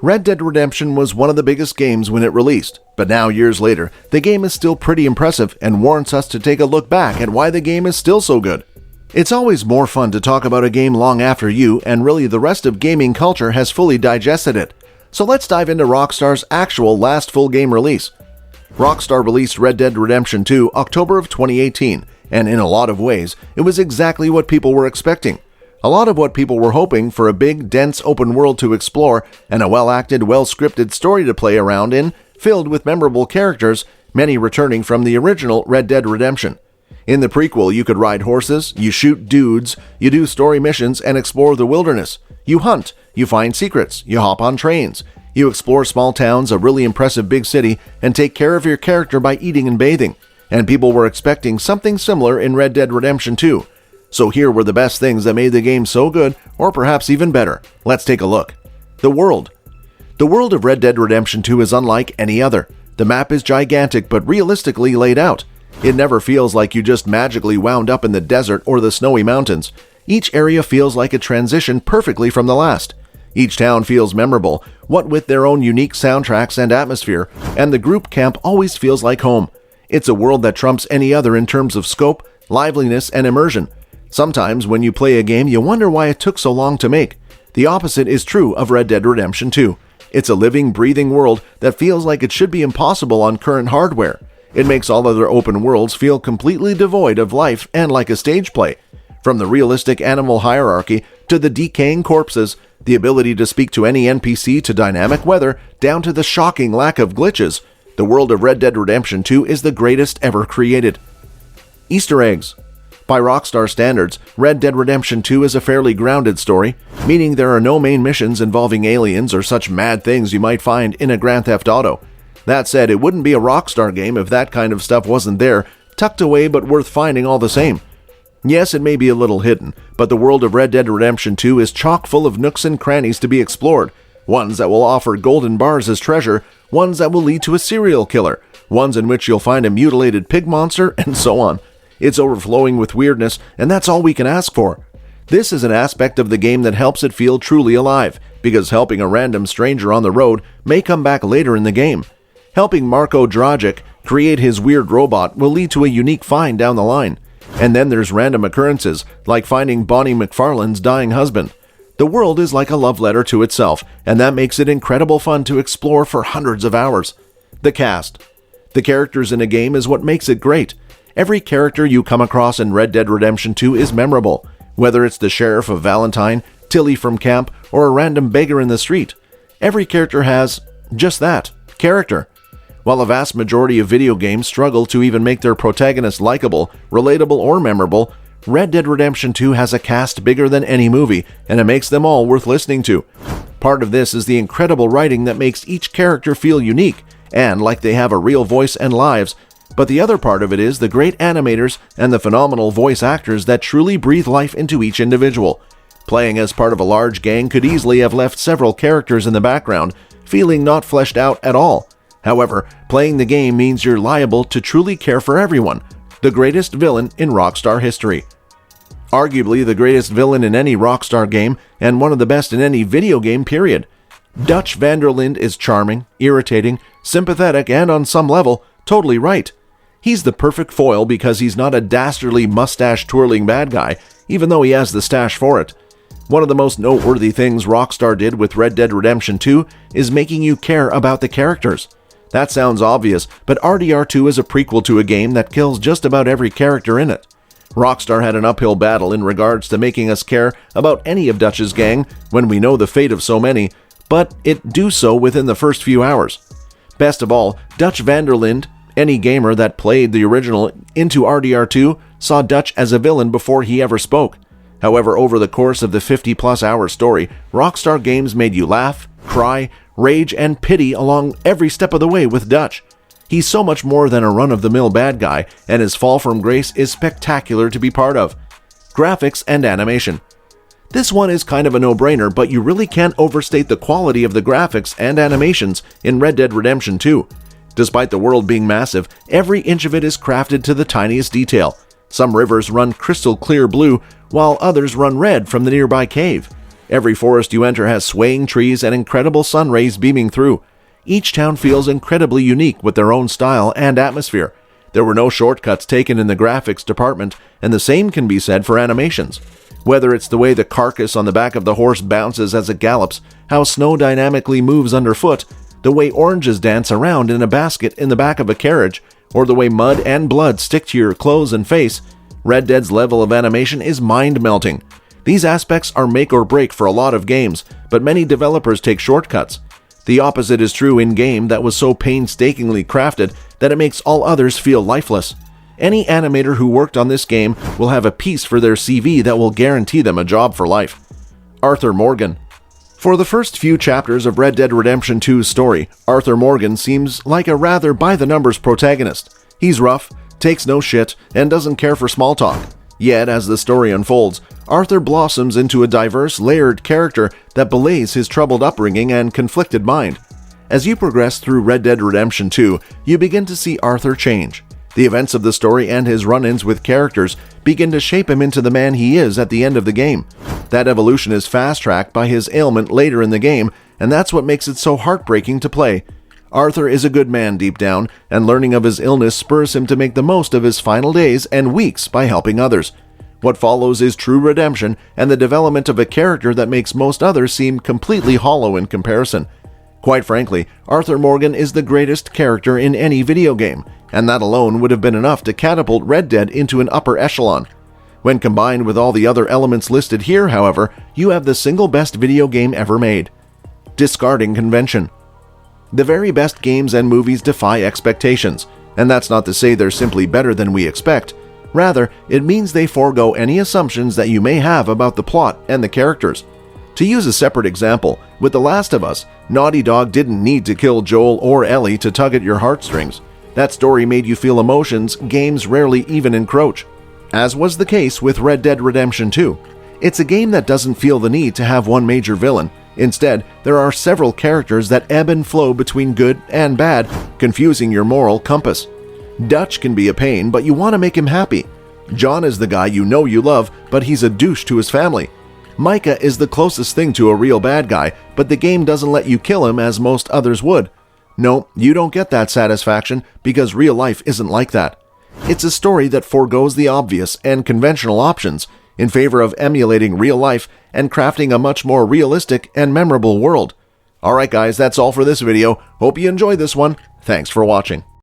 Red Dead Redemption was one of the biggest games when it released, but now years later, the game is still pretty impressive and warrants us to take a look back at why the game is still so good. It's always more fun to talk about a game long after you and really the rest of gaming culture has fully digested it. So let's dive into Rockstar's actual last full game release. Rockstar released Red Dead Redemption 2 October of 2018, and in a lot of ways, it was exactly what people were expecting. A lot of what people were hoping for: a big, dense open world to explore and a well-acted, well-scripted story to play around in, filled with memorable characters, many returning from the original Red Dead Redemption. In the prequel, you could ride horses, you shoot dudes, you do story missions and explore the wilderness. You hunt, you find secrets, you hop on trains, you explore small towns, a really impressive big city, and take care of your character by eating and bathing. And people were expecting something similar in Red Dead Redemption 2. So here were the best things that made the game so good, or perhaps even better. Let's take a look. The world. The world of Red Dead Redemption 2 is unlike any other. The map is gigantic but realistically laid out. It never feels like you just magically wound up in the desert or the snowy mountains. Each area feels like a transition perfectly from the last. Each town feels memorable, what with their own unique soundtracks and atmosphere, and the group camp always feels like home. It's a world that trumps any other in terms of scope, liveliness, and immersion. Sometimes when you play a game, you wonder why it took so long to make. The opposite is true of Red Dead Redemption 2. It's a living, breathing world that feels like it should be impossible on current hardware. It makes all other open worlds feel completely devoid of life and like a stage play. From the realistic animal hierarchy to the decaying corpses, the ability to speak to any NPC to dynamic weather, down to the shocking lack of glitches, the world of Red Dead Redemption 2 is the greatest ever created. Easter eggs. By Rockstar standards, Red Dead Redemption 2 is a fairly grounded story, meaning there are no main missions involving aliens or such mad things you might find in a Grand Theft Auto. That said, it wouldn't be a Rockstar game if that kind of stuff wasn't there, tucked away but worth finding all the same. Yes, it may be a little hidden, but the world of Red Dead Redemption 2 is chock full of nooks and crannies to be explored, ones that will offer golden bars as treasure, ones that will lead to a serial killer, ones in which you'll find a mutilated pig monster, and so on. It's overflowing with weirdness, and that's all we can ask for. This is an aspect of the game that helps it feel truly alive, because helping a random stranger on the road may come back later in the game. Helping Marko Dragic create his weird robot will lead to a unique find down the line. And then there's random occurrences, like finding Bonnie McFarlane's dying husband. The world is like a love letter to itself, and that makes it incredible fun to explore for hundreds of hours. The cast. The characters in a game is what makes it great. Every character you come across in Red Dead Redemption 2 is memorable, whether it's the sheriff of Valentine, Tilly from camp, or a random beggar in the street. Every character has just that, character. While a vast majority of video games struggle to even make their protagonists likable, relatable, or memorable, Red Dead Redemption 2 has a cast bigger than any movie, and it makes them all worth listening to. Part of this is the incredible writing that makes each character feel unique, and like they have a real voice and lives, but the other part of it is the great animators and the phenomenal voice actors that truly breathe life into each individual. Playing as part of a large gang could easily have left several characters in the background, feeling not fleshed out at all. However, playing the game means you're liable to truly care for everyone, the greatest villain in Rockstar history. Arguably the greatest villain in any Rockstar game, and one of the best in any video game, period. Dutch van der Linde is charming, irritating, sympathetic, and on some level, totally right. He's the perfect foil because he's not a dastardly mustache-twirling bad guy, even though he has the stash for it. One of the most noteworthy things Rockstar did with Red Dead Redemption 2 is making you care about the characters. That sounds obvious, but RDR2 is a prequel to a game that kills just about every character in it. Rockstar had an uphill battle in regards to making us care about any of Dutch's gang when we know the fate of so many, but it do so within the first few hours. Best of all, Dutch van der Linde, any gamer that played the original into RDR2 saw Dutch as a villain before he ever spoke. However, over the course of the 50-plus hour story, Rockstar Games made you laugh, cry, rage, and pity along every step of the way with Dutch. He's so much more than a run-of-the-mill bad guy, and his fall from grace is spectacular to be part of. Graphics and animation. This one is kind of a no-brainer, but you really can't overstate the quality of the graphics and animations in Red Dead Redemption 2. Despite the world being massive, every inch of it is crafted to the tiniest detail. Some rivers run crystal clear blue, while others run red from the nearby cave. Every forest you enter has swaying trees and incredible sun rays beaming through. Each town feels incredibly unique with their own style and atmosphere. There were no shortcuts taken in the graphics department, and the same can be said for animations. Whether it's the way the carcass on the back of the horse bounces as it gallops, how snow dynamically moves underfoot, the way oranges dance around in a basket in the back of a carriage, or the way mud and blood stick to your clothes and face, Red Dead's level of animation is mind-melting. These aspects are make or break for a lot of games, but many developers take shortcuts. The opposite is true in-game that was so painstakingly crafted that it makes all others feel lifeless. Any animator who worked on this game will have a piece for their CV that will guarantee them a job for life. Arthur Morgan. For the first few chapters of Red Dead Redemption 2's story, Arthur Morgan seems like a rather by-the-numbers protagonist. He's rough, takes no shit, and doesn't care for small talk. Yet, as the story unfolds, Arthur blossoms into a diverse, layered character that belays his troubled upbringing and conflicted mind. As you progress through Red Dead Redemption 2, you begin to see Arthur change. The events of the story and his run-ins with characters begin to shape him into the man he is at the end of the game. That evolution is fast-tracked by his ailment later in the game, and that's what makes it so heartbreaking to play. Arthur is a good man deep down, and learning of his illness spurs him to make the most of his final days and weeks by helping others. What follows is true redemption and the development of a character that makes most others seem completely hollow in comparison. Quite frankly, Arthur Morgan is the greatest character in any video game, and that alone would have been enough to catapult Red Dead into an upper echelon. When combined with all the other elements listed here, however, you have the single best video game ever made. Discarding convention. The very best games and movies defy expectations, and that's not to say they're simply better than we expect. Rather, it means they forego any assumptions that you may have about the plot and the characters. To use a separate example, with The Last of Us, Naughty Dog didn't need to kill Joel or Ellie to tug at your heartstrings. That story made you feel emotions games rarely even encroach. As was the case with Red Dead Redemption 2. It's a game that doesn't feel the need to have one major villain. Instead, there are several characters that ebb and flow between good and bad, confusing your moral compass. Dutch can be a pain, but you want to make him happy. John is the guy you know you love, but he's a douche to his family. Micah is the closest thing to a real bad guy, but the game doesn't let you kill him as most others would. No, you don't get that satisfaction because real life isn't like that. It's a story that forgoes the obvious and conventional options in favor of emulating real life and crafting a much more realistic and memorable world. Alright guys, that's all for this video. Hope you enjoyed this one. Thanks for watching.